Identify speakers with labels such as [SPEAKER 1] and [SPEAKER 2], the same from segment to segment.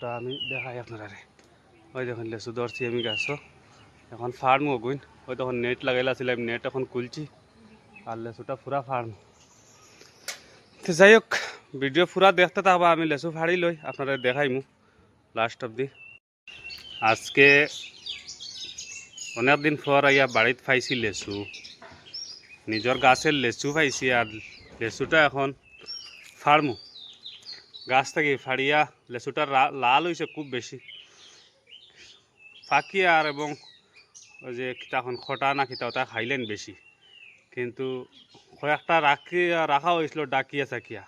[SPEAKER 1] লেচুটা আমি দেখাই আপনারা। ওই দেখুন লেচু ধরছি আমি গাছও, এখন ফার্ম হগুন। ওই তখন নেট লাগাইলাছিলাম, নেট এখন খুলছি আর লেচুটা পুরা ফার্ম। তো যাই হোক, ভিডিও পুরা দেখতে থাকবা, আমি লেচু ফাড়ি লই আপনারা দেখাইমু লাস্ট অব্দি। আজকে অনেকদিন পর আইয়া বাড়িত পাইছি লেচু, নিজের গাছের লেচু পাইছি। আর লেচুটা এখন ফার্মু, গাছ থেকে ফাড়িয়া লেচুটা লাল হয়েছে খুব বেশি ফাঁকি। আর এবং ওই যে তখন খটা না খিতা ওটা খাইলেন বেশি, কিন্তু কয়েকটা রাখা হয়েছিল ডাকিয়া চাকিয়া।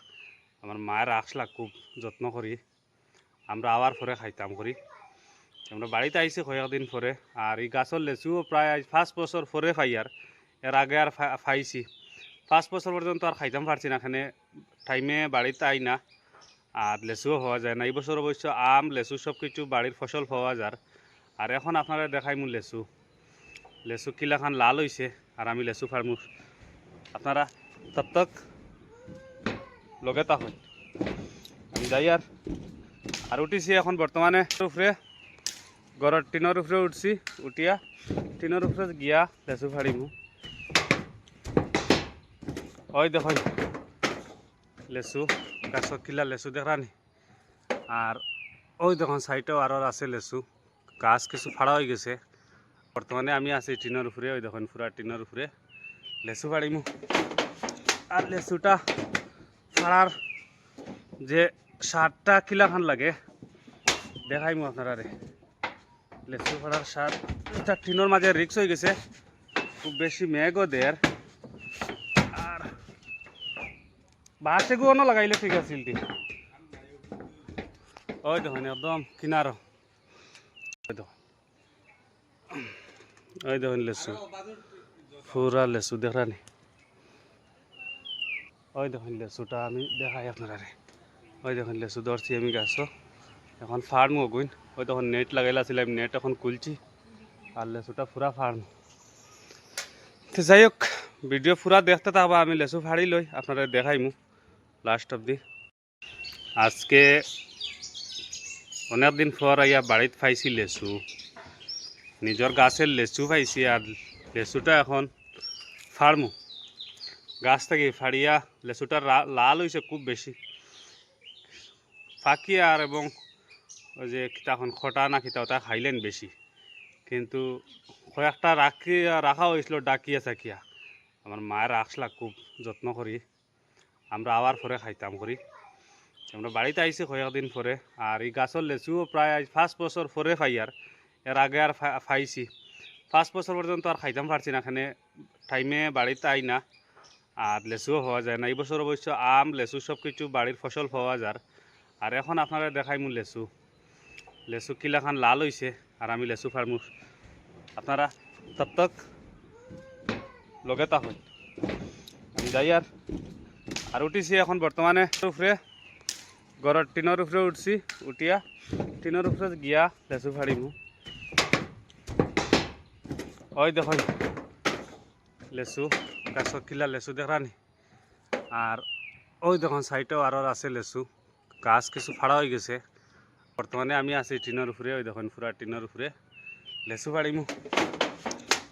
[SPEAKER 1] আমার মায়ের রাখলা খুব যত্ন করি, আমরা আবার পরে খাইতাম করি। আমরা বাড়িতে আইসি কয়েকদিন পরে। আর এই গাছের লেচুও প্রায় 5 বছর পরে পাই। আর এর আগে আর পাইছি 5 বছর পর্যন্ত আর খাইতাম পারছি না, এখানে টাইমে বাড়িতে আই না আর লেচুও পাওয়া যায় না। এই বছর অবশ্য আম লেচু সব কিছু বাড়ির ফসল পাওয়া যায়। আর এখন আপনারা দেখাই মু লেচু, লেচু কিলাখান লাল হয়েছে আর আমি লেচু ফার্মু, আপনারা তক লগে থাকুন। আমি যাই আর উঠিছি এখন বর্তমানে উপরে, ঘরের টিনের উপরে উঠছি। উঠিয়া টিনের উপরে গিয়া লেচু ফাড়িমু। ওই দেখুন লেচু গাছত কিলা লেচু দেখানি। আর ওই দেখুন সাইডেও আরও আছে লেচু গাছ, কিছু ফাড়া হয়ে গেছে। বর্তমানে আমি আছি টিনের উপরে, ওই দেখুন পুরা টিনের উপরে লেচু ফাড়িমু। আর লেচুটা ফাড়ার যে সারটা কিলাখান লাগে দেখাইমু আপনারা। লেচু ফাড়ার সার এটা টিনের মাঝে রিক্স হয়ে গেছে, খুব বেশি মেঘও দের। আর বাঁশ এগুলো লাগাইলে ঠিক আছে। ওই দেখুন একদম কিনার, ওই দেখুন লেচু পুরা লেচু দেখানি। ওই দেখুন লেচুটা আমি দেখাই আপনারা। ওই দেখুন লেচু ধরছি আমি গাছও, এখন ফার্ম হগুন। ওই তখন নেট লাগাইলাছিলাম, নেট এখন খুলছি আর লেচুটা পুরা ফার্ম। তো যাই হোক, ভিডিও পুরা দেখতে থাকবা, আমি লেচু ফাড়ি লই আপনারা দেখাইমু লাস্ট অব্দি। আজকে অনেকদিন পর আইয়া বাড়িতে পাইছি লেচু, নিজের গাছের লেচু পাইছি। আর লেচুটা এখন ফার্মু, গাছ থেকে ফাড়িয়া লেচুটা লাল হয়েছে খুব বেশি ফাঁকি। আর এবং ওই যে তখন খটা না খিতা ওটা খাইলেন বেশি, কিন্তু কয়েকটা রাখা হয়েছিল ডাকিয়া চাকিয়া। আমার মায়ের রাখলা খুব যত্ন করি, আমরা আবার পরে খাইতাম করি। আমরা বাড়িতে আইসি কয়েকদিন পরে। আর এই গাছের লেচুও প্রায় 5 বছর পরে পাই। আর এর আগে আর পাইছি 5 বছর পর্যন্ত আর খাইতাম পারছি না, এখানে টাইমে বাড়িতে আই না আর লেচুও পাওয়া যায় না। এই বছর অবশ্য আম লেচু সব কিছু বাড়ির ফসল পাওয়া যায়। আর এখন আপনারা দেখাই মু লেচু, লেচু কিলাখান লাল হয়েছে আর আমি লেচু ফার্মু, আপনারা তক লগে থাকুন। আমি যাই আর উঠিছি এখন বর্তমানে উপরে, ঘরের টিনের উপরে উঠছি। উঠিয়া টিনের উপরে গিয়া লেচু ফাড়িমু। ওই দেখুন লেচু গাছত কিলা লেচু দেখানি। আর ওই দেখুন সাইডেও আরও আছে লেচু গাছ, কিছু ফাড়া হয়ে গেছে। বর্তমানে আমি আছি টিনের উপরে, ওই দেখুন পুরা টিনের উপরে লেচু ফাড়িমু।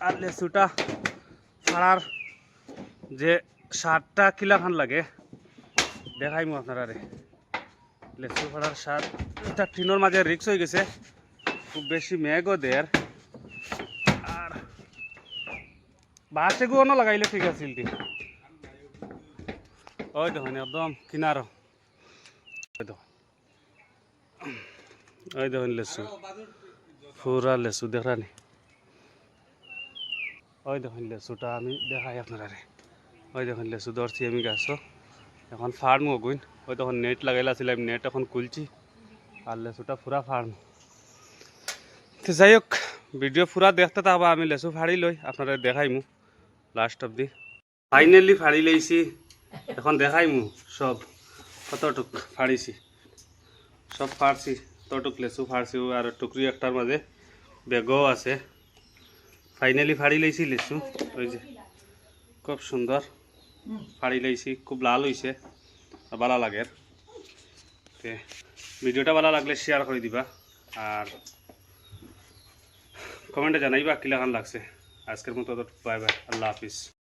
[SPEAKER 1] আর লেচুটা ফাড়ার যে সারটা কিলাখান লাগে দেখাইমু আপনারা। লেচু ফাড়ার সার এটা টিনের মাঝে রিক্স হয়ে গেছে, খুব বেশি মেঘও দের। আর বাঁশ এগুলো লাগাইলে ঠিক আছে। ওই দেখুন একদম কিনার, ওই দেখুন লেচু পুরা লেচু দেখানি। ওই দেখুন লেচুটা আমি দেখাই আপনারা। ওই দেখুন লেচু ধরছি আমি গাছও, এখন ফার্ম হগুন। ওই তখন নেট লাগাইলাছিলাম, নেট এখন খুলছি আর লেচুটা পুরা ফার্ম। তো যাই হোক, ভিডিও পুরা দেখতে থাকবা, আমি লেচু ফাড়ি লই আপনারা দেখাইমু লাস্ট অব্দি। ফাইনালি ফাড়ি লইছি, এখন দেখাইমু সব কতটুক ফাড়িছি। সব ফাড়ছি, ততটুক লেচু ফাড়ছি। আর টুকরি একটার মাঝে বেগও আছে। ফাইনালি ফাড়ি লইছি লেচু, ওই যে খুব সুন্দর ফাড়ি লইছি, খুব লাল হয়েছে, ভালো লাগে। ভিডিওটা ভালো লাগলে শেয়ার করে দিবা আর কমেন্টে জানাইবা কিলাখান লাগছে। আজকের মতো বাই বাই, আল্লাহ হাফিজ।